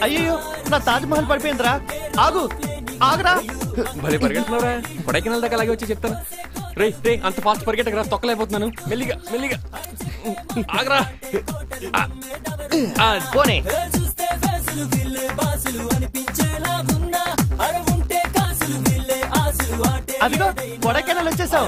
అయ్యో నా తాజ్ మహల్ పడిపోయిందిరా. ఆగు ఆగురా. భలే పరిగెడుతున్నావురా. కొడైకెనాల్ దాకా అలాగే వచ్చి చెప్తాను. రే రే అంత ఫాస్ట్ పరిగెట్టకరా, తొక్కలేకపోతున్నాను. మెల్లిగా మెల్లిగా ఆగరా. పోనీ అదిగో కొడైకెనాల్ వచ్చేసావు.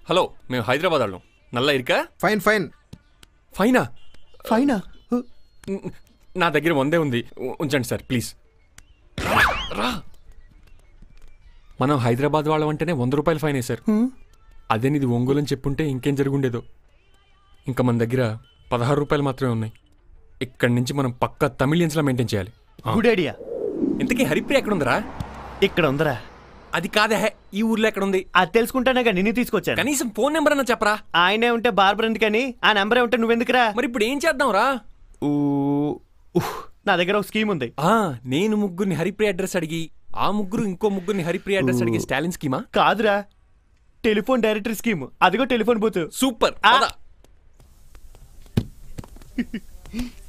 హలో, మేము హైదరాబాద్ వాళ్ళం. నల్లా ఇరుకా? Fine fine. ఫైనా? ఫైనా? నా దగ్గర 100 ఉంది, ఉంచండి సార్ ప్లీజ్. రా. మనం హైదరాబాద్ వాళ్ళం అంటేనే 100 రూపాయలు ఫైన్ వేశారు. అదే నీది ఒంగోలు అని చెప్పుంటే ఇంకేం జరుగుండేదో. ఇంకా మన దగ్గర 16 రూపాయలు మాత్రమే ఉన్నాయి. ఇక్కడి నుంచి మనం పక్కా తమిళియన్స్లా మెయింటైన్ చేయాలి. Good idea. ఇంతకీ హరిప్రియ ఎక్కడ ఉందరా? ఇక్కడ ఉందరా. అది కాదే, ఈ ఊర్లో ఎక్కడ ఉంది? అది తెలుసుకుంటానే నిన్ను తీసుకొచ్చాను. కనీసం ఫోన్ నెంబర్ అన్నా చెప్పరా. ఆయనే ఉంటే బార్బర్ ఎందుకని, ఆ నెంబరే ఉంటే నువ్వెందుకురా? మరి ఇప్పుడు ఏం చేద్దాం రా? నా దగ్గర ఒక స్కీమ్ ఉంది. నేను ముగ్గురిని హరిప్రియ అడ్రస్ అడిగి, ఆ ముగ్గురు ఇంకో ముగ్గురిని హరిప్రియ అడ్రస్ అడిగి స్టాలిన్ స్కీమా? కాదురా, టెలిఫోన్ డైరెక్టరీ స్కీమ్. అదిగో టెలిఫోన్ బూత్. సూపర్.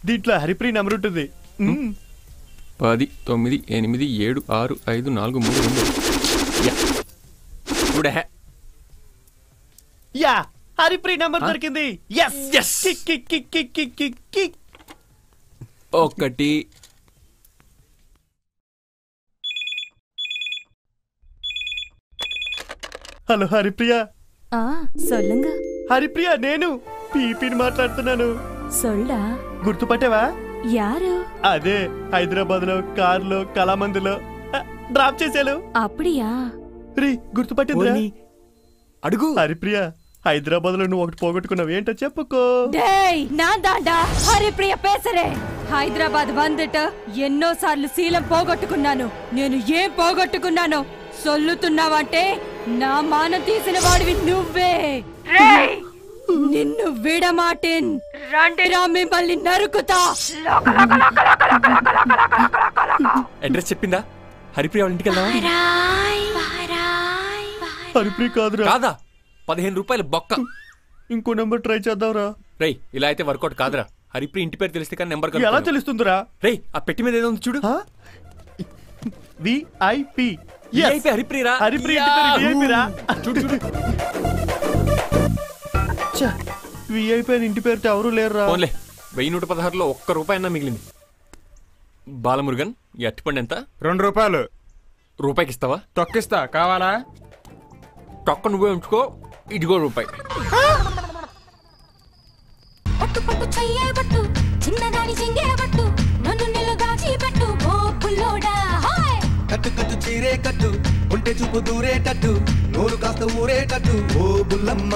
దీంట్లో హరిప్రియ నెంబర్ ఉంటుంది. 10 9 8 7 6 5 4 3 2. యా, హరిప్రియ నెంబర్ దొరికింది. ఒకటి. హలో హరిప్రియ. சொல்லுங்க. హరిప్రియ, నేను పీపీని మాట్లాడుతున్నాను. சொல்டா. గుర్తుపట్టావా? యారు? అదే హైదరాబాద్ లో కార్లో కళామందులో డ్రాప్ చేశాను. అప్పుడియా? రీ గుర్తుపట్టిందిరా? అడుగు. హరిప్రియ, హైదరాబాద్ లో నువ్వు ఒకటి పోగొట్టుకున్నావు. ఏంటో చెప్పుకో. நான் தாண்டா ஹரிப்ரியா பேசுறேன். హైదరాబాద్ வந்துட்டு ఎన్నోసార్లు శీలం పోగొట్టుకున్నాను. నేను ఏం పోగొట్టుకున్నానో సొల్లుతున్నావంటే నా మానం తీసిన వాడివి నువ్వే. నిన్ను విడమాటేన్. రండిరా, మిమ్మల్ని నరుకుతా. అడ్రస్ చెప్పిందా? హరిప్రియ వాళ్ళ ఇంటికి వెళ్దామా? హరిప్రియ కాదురా. కాదా? 15 రూపాయలు బొక్క. ఇంకో నెంబర్ ట్రై చేద్దాంరా. రేయ్, ఇలా అయితే వర్కౌట్ కాదురా. హరిప్రియ ఇంటి పేరు తెలిస్తే కానీ నెంబర్ ఎలా తెలుస్తుందిరా? రేయ్, ఆ పెట్టి మీద ఏదో ఉంది చూడు. విఐపి. హరిప్రియరా? హరిప్రియ ఇంటి పేరు విఐపి రా. చూడు చూడు. విఐపి అని ఇంటి పేరుతో ఎవరు లేరురా. 1116లో ₹1 అన్నా మిగిలింది. బాలమురుగన్, ఈ అట్టిపండి ఎంత? ₹2. రూపాయికి ఇస్తావా? తొక్కిస్తా, కావాలా? తొక్క నువ్వే ఉంచుకో. ఇదిగో రూపాయి. కట్టు కట్టు చీరే కట్టు, ఉంటే చూపు దూరేటట్టు, నోరు కాస్త ఊరేటట్టు, ఓ బుల్లమ్మ.